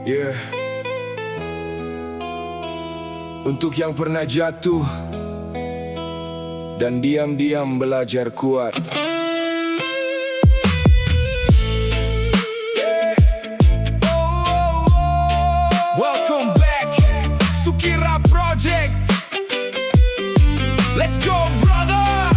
Yeah. Untuk yang pernah jatuh dan diam-diam belajar kuat. Welcome back, Sukira Project. Let's go brother.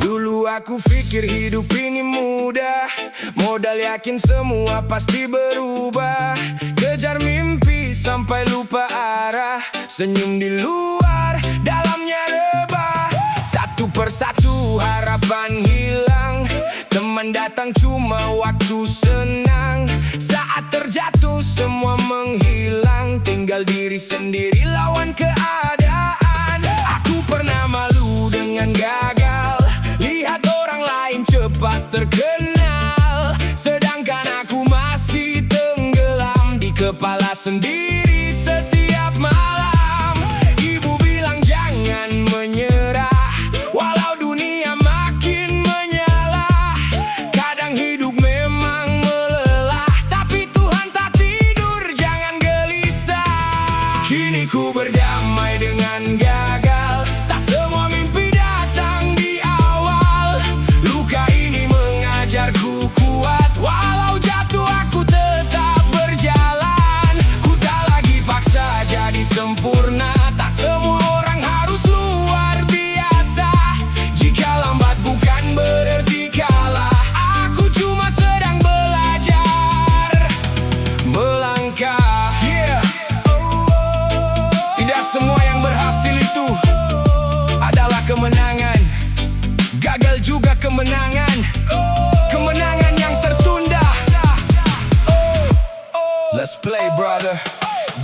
Dulu aku pikir hidup ini mudah, modal yakin semua pasti berubah. Kejar mimpi sampai lupa arah, senyum di luar, dalamnya rebah. Satu persatu harapan hilang, teman datang cuma waktu senang. Saat terjatuh semua menghilang, tinggal diri sendiri lawan keadaan. Aku pernah malu dengan gagal, lihat orang lain cepat terkenal, sedangkan aku masih tenggelam di kepala sendiri setiap malam. Ibu bilang jangan menyerah, walau dunia makin menyala. Kadang hidup memang melelah, tapi Tuhan tak tidur, jangan gelisah. Kini ku berdamai dengan gagal, tak semua mimpi datang di awal. Luka ini mengajarku kuat, walau jatuh aku tetap berjalan. Ku tak lagi paksa jadi sempurna, tak semua orang harus luar biasa. Jika lambat bukan berarti kalah, aku cuma sedang belajar melangkah. Tidak semua yang berhasil itu adalah kemenangan, gagal juga kemenangan, kemenangan yang tertunda. Let's play brother.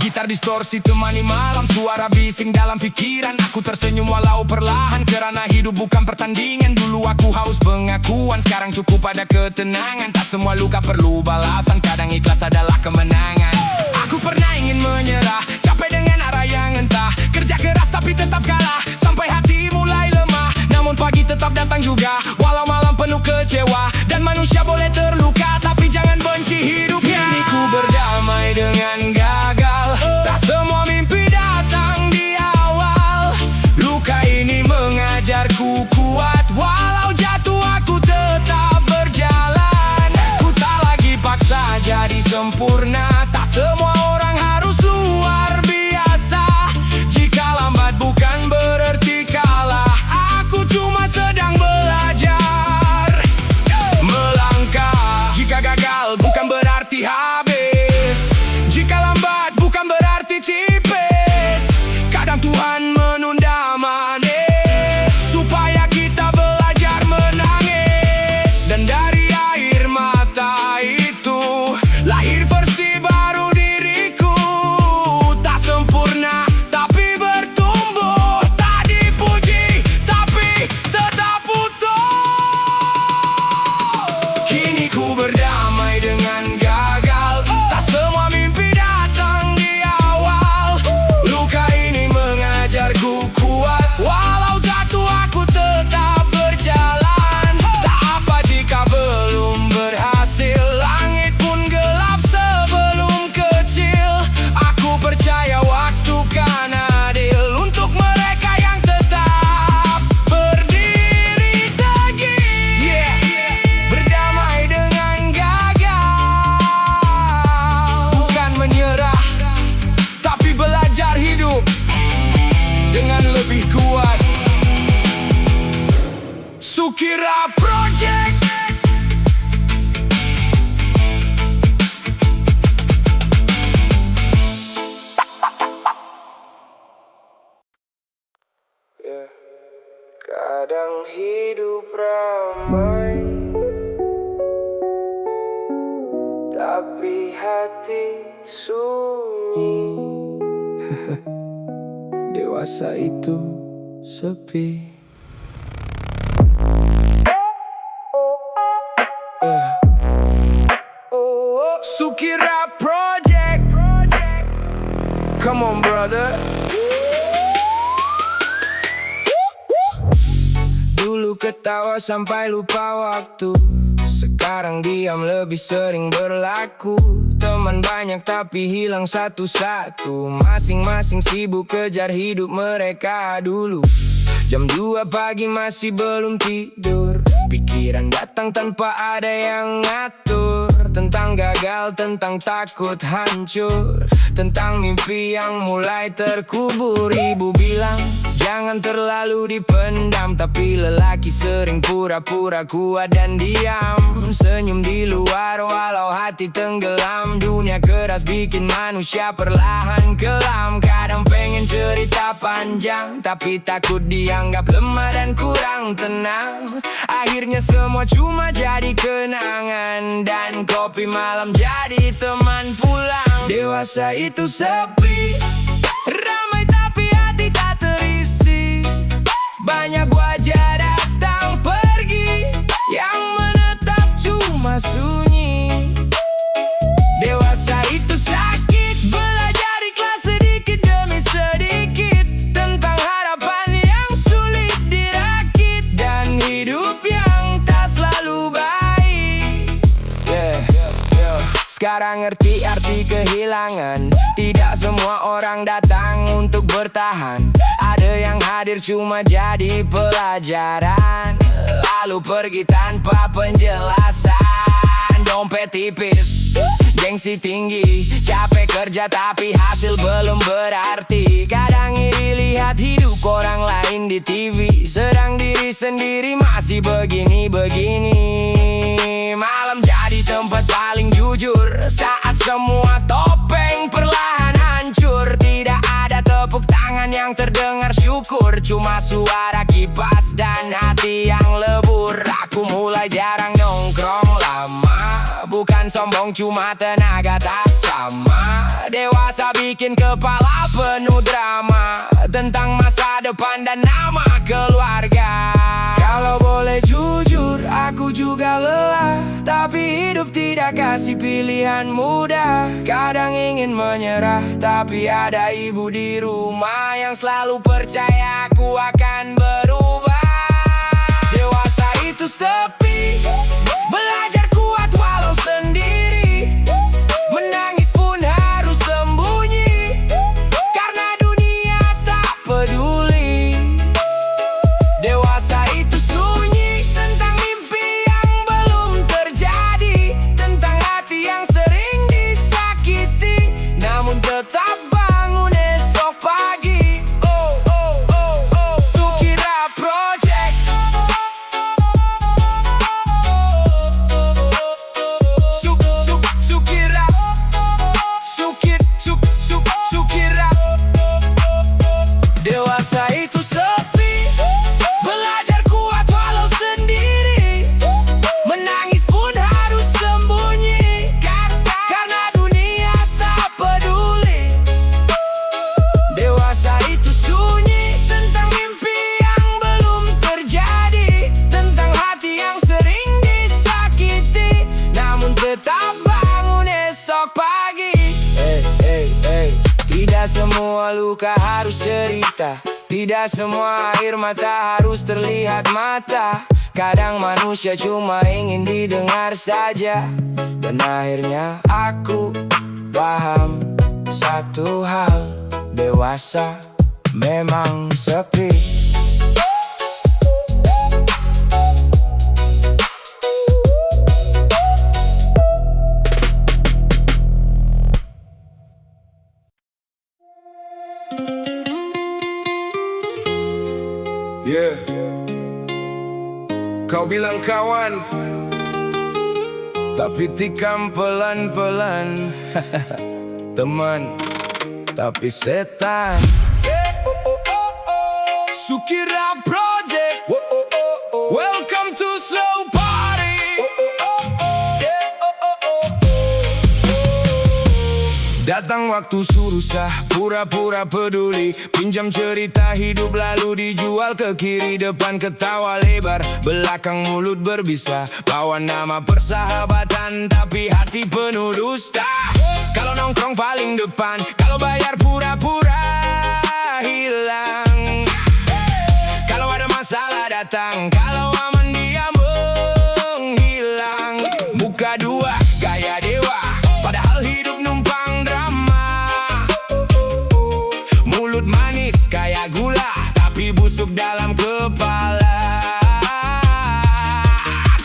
Gitar distorsi temani malam, suara bising dalam pikiran. Aku tersenyum walau perlahan, karena hidup bukan pertandingan. Dulu aku haus pengakuan, sekarang cukup pada ketenangan. Tak semua luka perlu balasan, kadang ikhlas adalah kemenangan. Aku pernah ingin menyerah, capek dengan arah yang entah. Kerja keras tapi tetap kalah, sampai hati mulai lemah. Namun pagi tetap datang juga, walau malam penuh kecewa. Dan manusia boleh terluka, tapi jangan benci hidupnya. Kini ku berdamai dengan gagal, tak semua mimpi datang di awal. Luka ini mengajarku kuat, walau jatuh aku tetap berjalan. Ku tak lagi paksa jadi sempurna, tak semua orang harus luar biasa. Jika lambat bukan berarti kalah, aku cuma sedang belajar melangkah. Jika gagal bukan berarti habis, jika lambat bukan berarti tipis. Kadang Tuhan menunda manis, supaya kita belajar menangis. Dan dari air mata itu lahir versi baru diriku. Tak sempurna tapi bertumbuh, tak dipuji tapi tetap utuh. Kini ku berdamai dengan gagal, tak semua mimpi datang di awal. Luka ini mengajarku kuat, walau jatuh aku tetap berjalan. Tak apa jika belum berhasil, langit pun gelap sebelum kecil. Aku percaya waktu kan adil untuk mereka yang tetap berdiri tegih. Berdamai dengan gagal, bukan menyerah, tapi belajar hidup dengan lebih kuat. Sukira Project. Kadang hidup ramai, tapi hati sunyi. Dewasa itu sepi. Sukira Project. Come on brother. Dulu ketawa sampai lupa waktu, sekarang diam lebih sering berlaku. Teman banyak tapi hilang satu-satu. Masing-masing sibuk kejar hidup mereka dulu. Jam 2 pagi masih belum tidur. Pikiran datang tanpa ada yang ngatur. Tentang gagal, tentang takut hancur, tentang mimpi yang mulai terkubur. Ibu bilang jangan terlalu dipendam, tapi lelaki sering pura-pura kuat dan diam. Senyum di luar walau hati tenggelam. Dunia keras bikin manusia perlahan kelam. Kadang pengen cerita panjang, tapi takut dianggap lemah dan kurang tenang. Akhirnya semua cuma jadi kenangan, dan kopi malam jadi teman pulang. Dewasa itu sepi, ramai tapi hati tak terisi. Banyak wajah datang pergi, yang menetap cuma sunyi. Dewasa itu sakit, belajar ikhlas sedikit demi sedikit. Tentang harapan yang sulit dirakit, dan hidup yang tak selalu baik. Sekarang ngerti arti kehilangan. Tidak semua orang datang untuk bertahan. Ada yang hadir cuma jadi pelajaran, lalu pergi tanpa penjelasan. Dompet tipis, gengsi tinggi, capek kerja tapi hasil belum berarti. Kadang iri lihat hidup orang lain di TV, sedang diri sendiri masih begini-begini. Malam jadi tempat paling jujur, saat semua topeng perlahan hancur. Tidak ada tepuk tangan yang terdengar syukur, cuma suara kipas dan hati yang lebur. Aku mulai jarang nongkrong lama, bukan sombong cuma tenaga tak sama. Dewasa bikin kepala penuh drama, tentang masa depan dan nama keluarga. Kalau boleh jujur, aku juga lelah, tapi hidup tidak kasih pilihan mudah. Kadang ingin menyerah, tapi ada ibu di rumah yang selalu percaya aku akan berubah. Dewasa itu sepi, belajar kuat walau sendiri. Menangis pun harus sembunyi, karena dunia tak peduli. Dewasa itu sunyi, tentang mimpi yang belum terjadi. Tentang hati yang sering disakiti, namun tetap bangun esok pagi. Sukira Project. Sukira. Sukira. Dewasa itu sepi, belajar kuat walau sendiri. Menangis pun harus sembunyi, karena dunia tak peduli. Dewasa itu sunyi, tentang mimpi yang belum terjadi. Tentang hati yang sering disakiti, namun tetap bangun esok pagi. Tidak semua luka harus cerita, tidak semua air mata harus terlihat mata. Kadang manusia cuma ingin didengar saja, dan akhirnya aku paham satu hal, dewasa memang sepi. Kau bilang kawan, tapi tikam pelan-pelan. Teman, tapi setan. Sukira Project. Welcome to Slow Party. Datang waktu suruh sah, pura-pura peduli. Pinjam cerita hidup lalu dijual ke kiri. Depan ketawa lebar, belakang mulut berbisa. Bawa nama persahabatan, tapi hati penuh dusta. Kalau nongkrong paling depan, kalau bayar pura-pura hilang. Kalau ada masalah datang, kalau aman dia menghilang.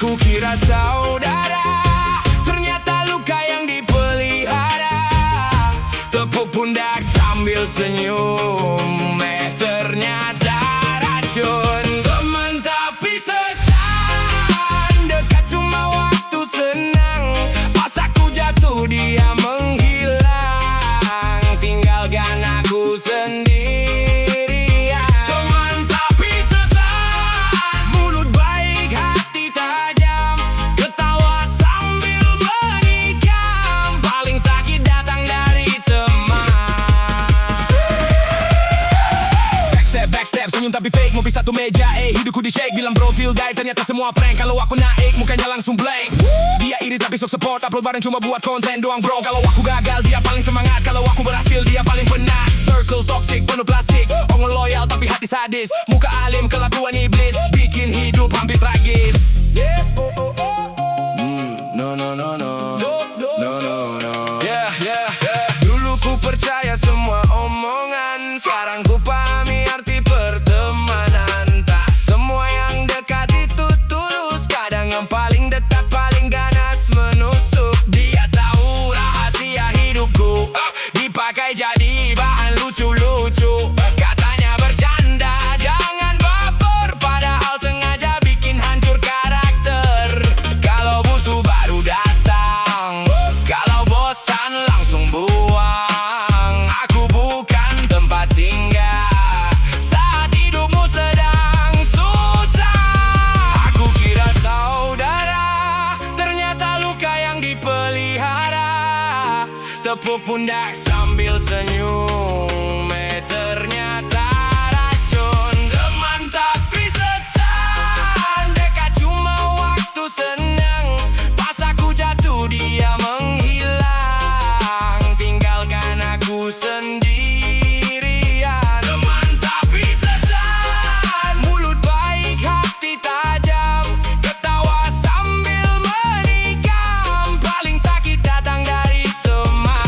Aku kira saudara, ternyata luka yang dipelihara. Tepuk pundak sambil senyum, ternyata racun. Teman tapi setan, dekat cuma waktu senang. Pas aku jatuh dia menghilang, tinggalkan aku sendirian. Teman tapi setan, mulut baik hati tajam, ketawa sambil menikam. Paling sakit datang dari teman. Backstep, senyum tapi fake, ngopi satu meja, hidupku di shake. Bilang bro till die, ternyata semua prank. Kalau aku naik, mukanya langsung blank. Dia iri tapi sok support, upload bareng cuma buat konten doang bro. Kalau aku gagal, dia paling semangat. Kalau aku berhasil, dia paling penat. Circle toxic, penuh plastik, ongol loyal tapi hati sadis. Muka alim, kelakuan iblis, bikin hidup hampir tragis. Dulu ku percaya semua omongan, sekarang ku pahami arti pertemanan. Tak semua yang dekat itu tulus, kadang yang paling dekat paling ganas menusuk. Dia tahu rahasia hidupku, dipakai jadi bahan lucu-lucu. Katanya bercanda, jangan baper, padahal sengaja bikin hancur karakter. Kalau butuh baru datang, kalau bosan langsung buang. Aku bukan tempat singgah saat hidupmu sedang susah. Aku kira saudara, ternyata luka yang dipelihara. Tepuk pundak sambil senyum, ternyata racun. Teman tapi setan, dekat cuma waktu senang. Pas aku jatuh dia menghilang, tinggalkan aku sendirian. Teman tapi setan, mulut baik hati tajam, ketawa sambil menikam. Paling sakit datang dari teman.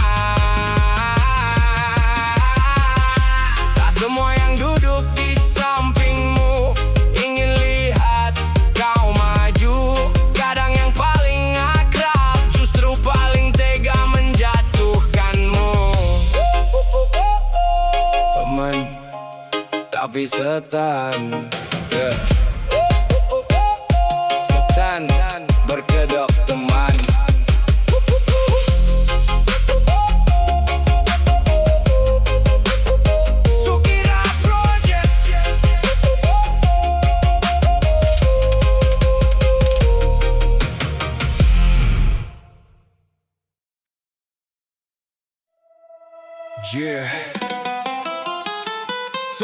Tak semua yang duduk di sampingmu ingin lihat kau maju. Kadang yang paling akrab justru paling tega menjatuhkanmu. Teman tapi setan, setan berkedok teman. Sukira Project.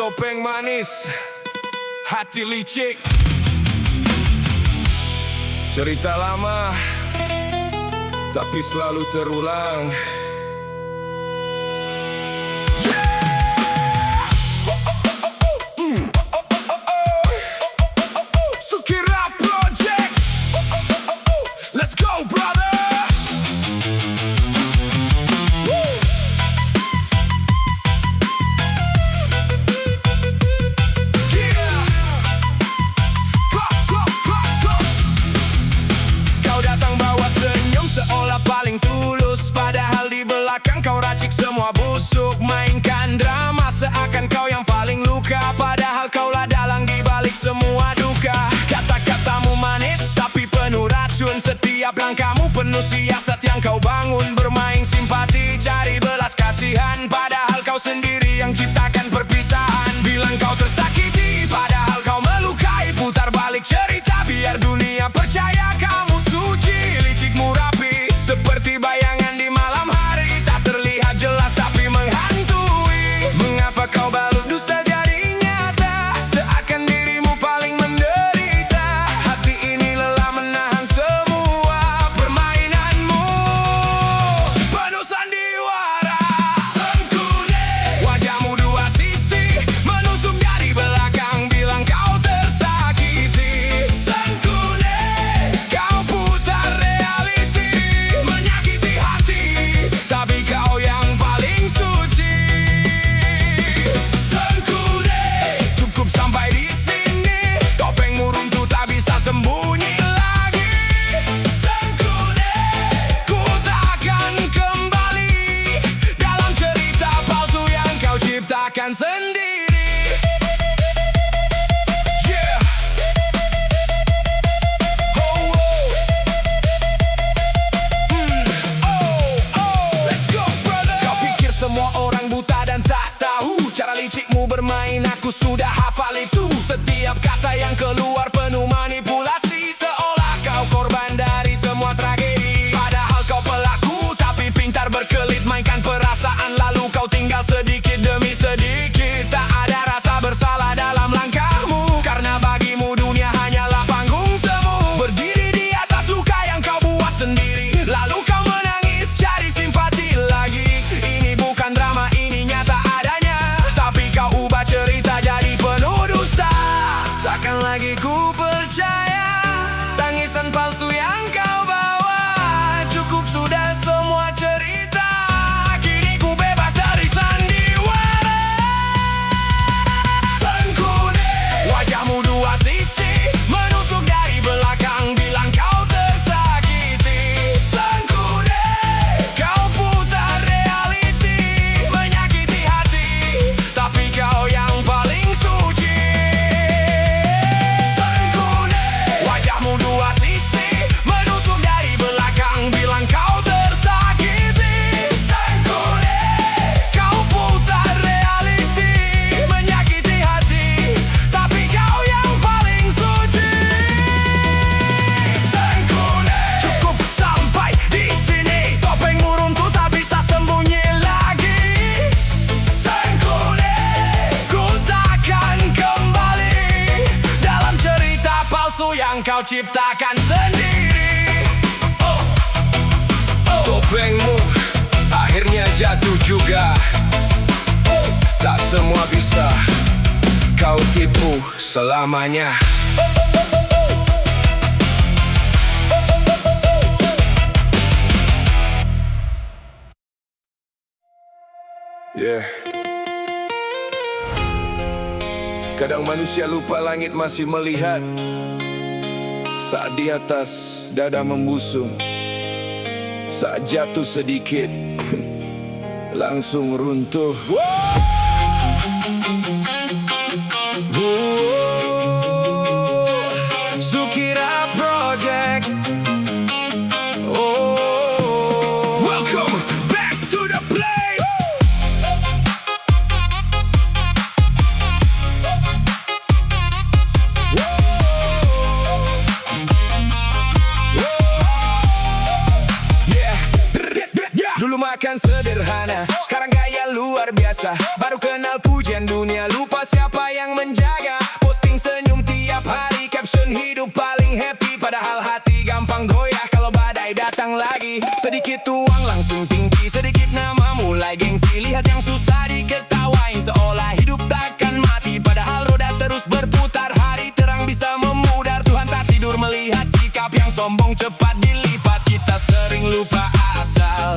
Topeng manis, hati licik. Cerita lama tapi selalu terulang. Sukira Project. Let's go brother. Kau datang bawa senyum seolah paling tulus, padahal di belakang kau racik semua busuk. Mainkan drama seakan kau yang paling luka, padahal kaulah dalang di balik semua duka. Kata-katamu manis tapi penuh racun, setiap langkahmu penuh siasat yang kau bangun. Bermain simpati cari belas kasihan, padahal kau sendiri yang ciptakan perpisahan. Bilang kau tersakiti padahal kau melukai, putar balik cerita biar dunia percaya kamu suci. Licikmu rapi seperti bayangan di malam hari, tak terlihat jelas tapi menghantui. Mengapa kau balut dusta jadi nyata, seakan dirimu paling menderita. Hati ini lelah menahan semua permainanmu. ciptakan sendiri. Yeah. Oh, oh. Let's go, brother. Kau pikir semua orang buta dan tak tahu cara licikmu bermain, aku sudah hafal itu. Setiap kata yang keluar penuh manipulasi, seolah kau korban dari semua tragedi. Padahal kau pelaku, tapi pintar berkelit mainkan perasaan, lalu kau tinggal sedikit demi sedikit. Tak ada rasa bersalah dalam langkahmu, karena bagimu dunia hanyalah panggung semu. Berdiri di atas luka yang kau buat sendiri, lalu kau menangis cari simpati lagi. Ini bukan drama, ini nyata adanya, tapi kau ubah cerita jadi penuh dusta. Takkan lagi ku percaya tangisan palsu yang kau bawa. Cukup sudah semua cerita, kini ku bebas dari sandiwara. Sengkune, wajahmu dua sisi, menusuk dari belakang bilang kau tersakiti. Sengkune, kau putar reality, menyakiti hati, tapi kau yang paling suci. Sengkune, wajahmu dua sisi, menusuk dari belakang bilang kau tersakiti. Sengkune, kau putar reality, menyakiti hati, tapi kau yang paling suci. Sengkune, cukup sampai di sini, topengmu runtuh tak bisa sembunyi lagi. Sengkune, ku takkan kembali dalam cerita palsu yang kau ciptakan sendiri. Topengmu akhirnya jatuh juga. Tak semua bisa kau tipu selamanya. Yeah. Kadang manusia lupa langit masih melihat, saat di atas dada membusung, saat jatuh sedikit langsung runtuh. Sukira Project. Welcome back to the play. Dulu makan sederhana, sekarang gaya luar biasa. Baru kenal pujian dunia, lupa siapa yang menjaga. Posting senyum tiap hari, caption hidup paling happy. Padahal hati gampang goyah kalau badai datang lagi. Sedikit uang langsung tinggi, sedikit nama mulai gengsi. Lihat yang susah diketawain, seolah hidup takkan mati. Padahal roda terus berputar, hari terang bisa memudar. Tuhan tak tidur melihat sikap yang sombong cepat dilipat. Kita sering lupa asal,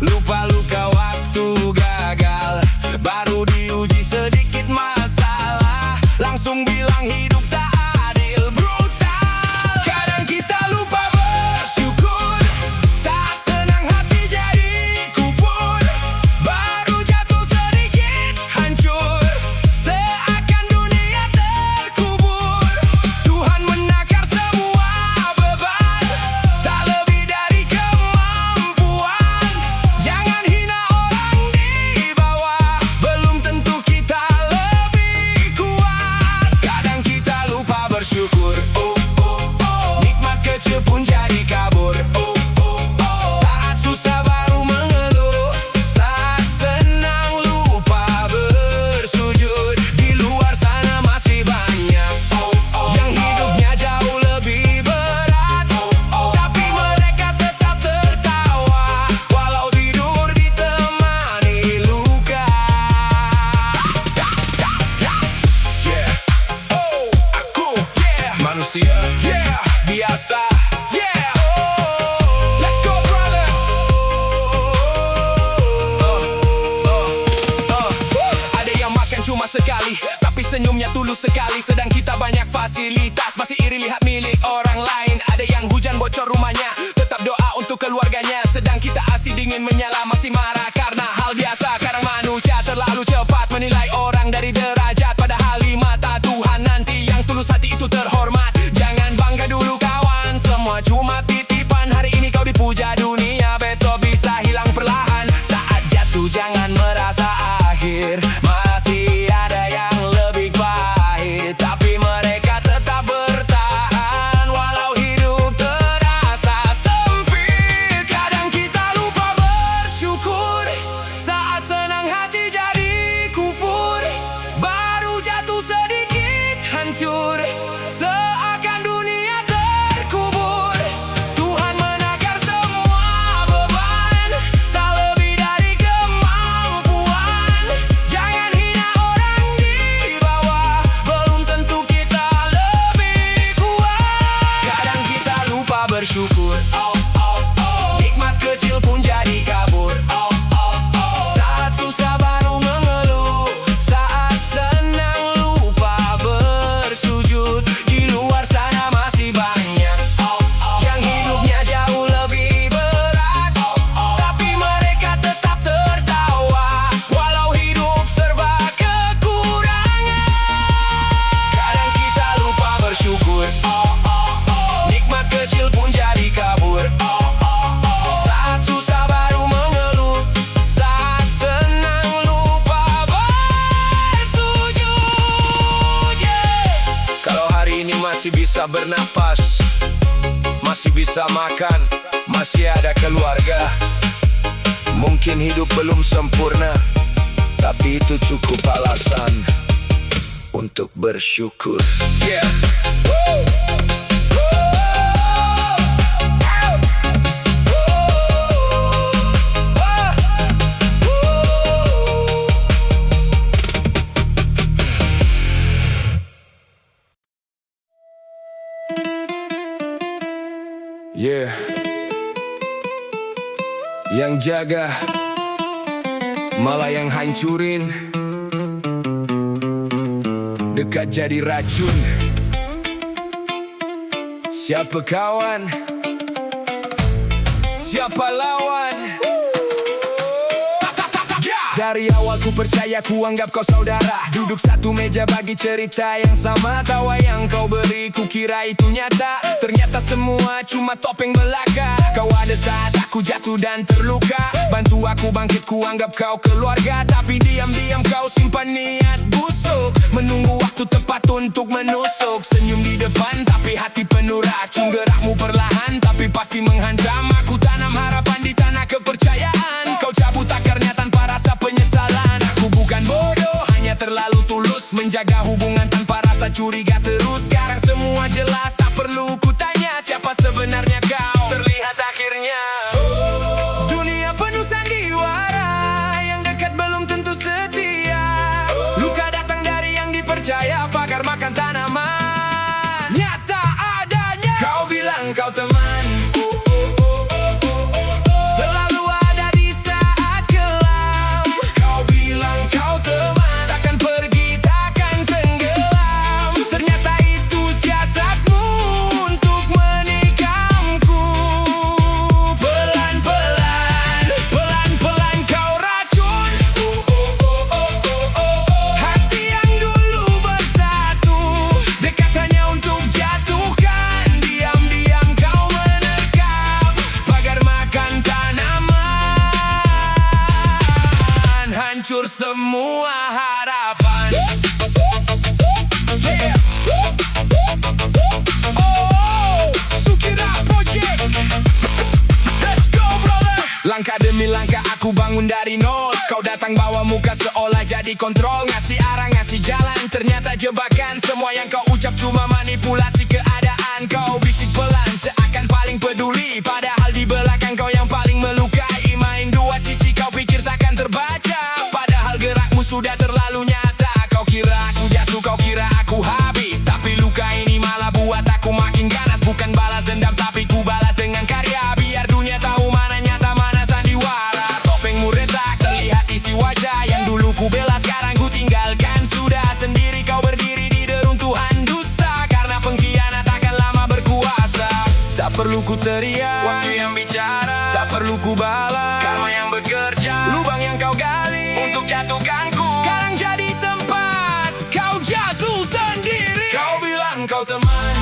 lupa luka waktu gagal. Baru diuji sedikit masalah, langsung bilang hidup tak adil, brutal. Kadang kita lupa bersyukur, saat senang hati jadi kufur. Baru jatuh sedikit hancur, seakan dunia terkubur. Tuhan menakar semua beban, tak lebih dari kemampuan. Jangan hina orang di bawah, belum tentu kita lebih kuat. Kadang kita lupa bersyukur, nikmat kecil pun jadi kabur. Saat susah baru mengeluh, saat senang lupa bersujud. Di luar sana masih banyak yang hidupnya jauh lebih berat, tapi mereka tetap tertawa walau tidur ditemani luka. Aku manusia biasa. Let's go, brother. Ada yang makan cuma sekali, tapi senyumnya tulus sekali. Sedang kita banyak fasilitas, masih iri lihat milik orang lain. Ada yang hujan bocor rumahnya, tetap doa untuk keluarganya. Sedang kita asih dingin menyala, masih marah karena hal biasa. Kadang manusia terlalu cepat menilai bersyukur. Nikmat kecil pun jadi kabur. Saat susah baru mengeluh, saat senang lupa bersujud. Di luar sana masih banyak yang hidupnya jauh lebih berat, tapi mereka tetap tertawa walau hidup serba kekurangan. Kadang kita lupa bersyukur, nikmat kecil pun jadi kabur. Saat susah baru mengeluh, saat senang lupa bersujud. Kalau hari ini masih bisa bernapas, masih bisa makan, masih ada keluarga, mungkin hidup belum sempurna, tapi itu cukup alasan untuk bersyukur. Yang jaga malah yang hancurin, dekat jadi racun. Siapa kawan, siapa lawan? Dari awal ku percaya, ku anggap kau saudara. Duduk satu meja bagi cerita yang sama. Tawa yang kau beri ku kira itu nyata, ternyata semua cuma topeng belaka. Kau ada saat aku jatuh dan terluka, bantu aku bangkit, ku anggap kau keluarga. Tapi diam-diam kau simpan niat busuk, menunggu waktu tepat untuk menusuk. Senyum di depan tapi hati penuh racun. Gerakmu perlahan tapi pasti menghantam. Aku tanam harapan di tanah kepercayaan, kau cabut akarnya tanpa rasa penyesalan. Aku bukan bodoh, hanya terlalu tulus menjaga hubungan tanpa rasa curiga terus. Sekarang semua jelas, tak perlu ku tanya siapa sebenarnya kau. Terlihat akhirnya dunia penuh sandiwara, yang dekat belum tentu setia. Luka datang dari yang dipercaya, pagar makan tanaman. Nyata adanya, kau bilang kau teman, selalu ada di saat kelam. Kau bilang kau teman, takkan pergi, takkan tenggelam. Ternyata itu siasatmu untuk menikamku. Pelan-pelan, pelan-pelan kau racun hati yang dulu bersatu, dekat hanya untuk jatuhkan. Diam-diam kau menerkam, pagar makan tanaman. Hancur semua harapan. Sukira Project, let's go brother. Langkah demi langkah aku bangun dari nol. Kau datang bawa muka seolah jadi kontrol, ngasih arah, ngasih jalan, ternyata jebakan. Semua yang kau ucap cuma manipulasi keadaan. Kau bisik pelan seakan paling peduli, padahal di belakang kau yang paling melukai. Main dua sisi, kau pikir takkan terbaca, padahal gerakmu sudah terlalu nyata. Kau kira aku jatuh, kau kira aku habis, tapi luka ini malah buat aku makin ganas. Bukan balas dendam tapi ku balas dengan karya, biar dunia tahu mana nyata mana sandiwara. Topengmu retak, terlihat isi wajah yang dulu ku bela, sekarang ku tinggalkan. Sudah sendiri kau berdiri di deruntuhan dusta, karena pengkhianat akan lama berkuasa. Tak perlu ku teriak, waktu yang bicara. Tak perlu ku balas, karma yang bekerja. Lubang yang kau gali untuk jatuhkanku, sekarang jadi tempat kau jatuh sendiri. Kau bilang kau teman,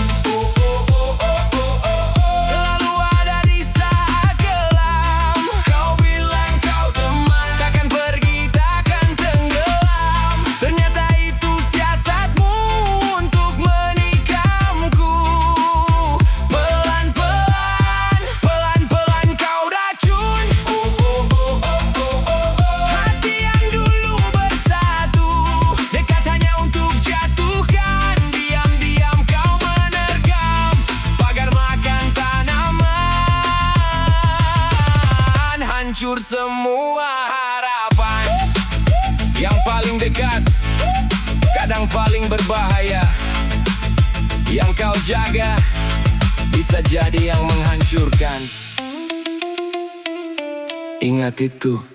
selalu ada di saat kelam. Kau bilang kau teman, takkan pergi, takkan tenggelam. Ternyata itu siasatmu untuk menikamku. Pelan-pelan, pelan-pelan kau racun hati yang dulu bersatu, dekat hanya untuk jatuhkan. Diam-diam kau menerkam, pagar makan tanaman. Hancur semua harapan. Yang paling dekat kadang paling berbahaya, yang kau jaga bisa jadi yang menghancurkan. Ingat itu.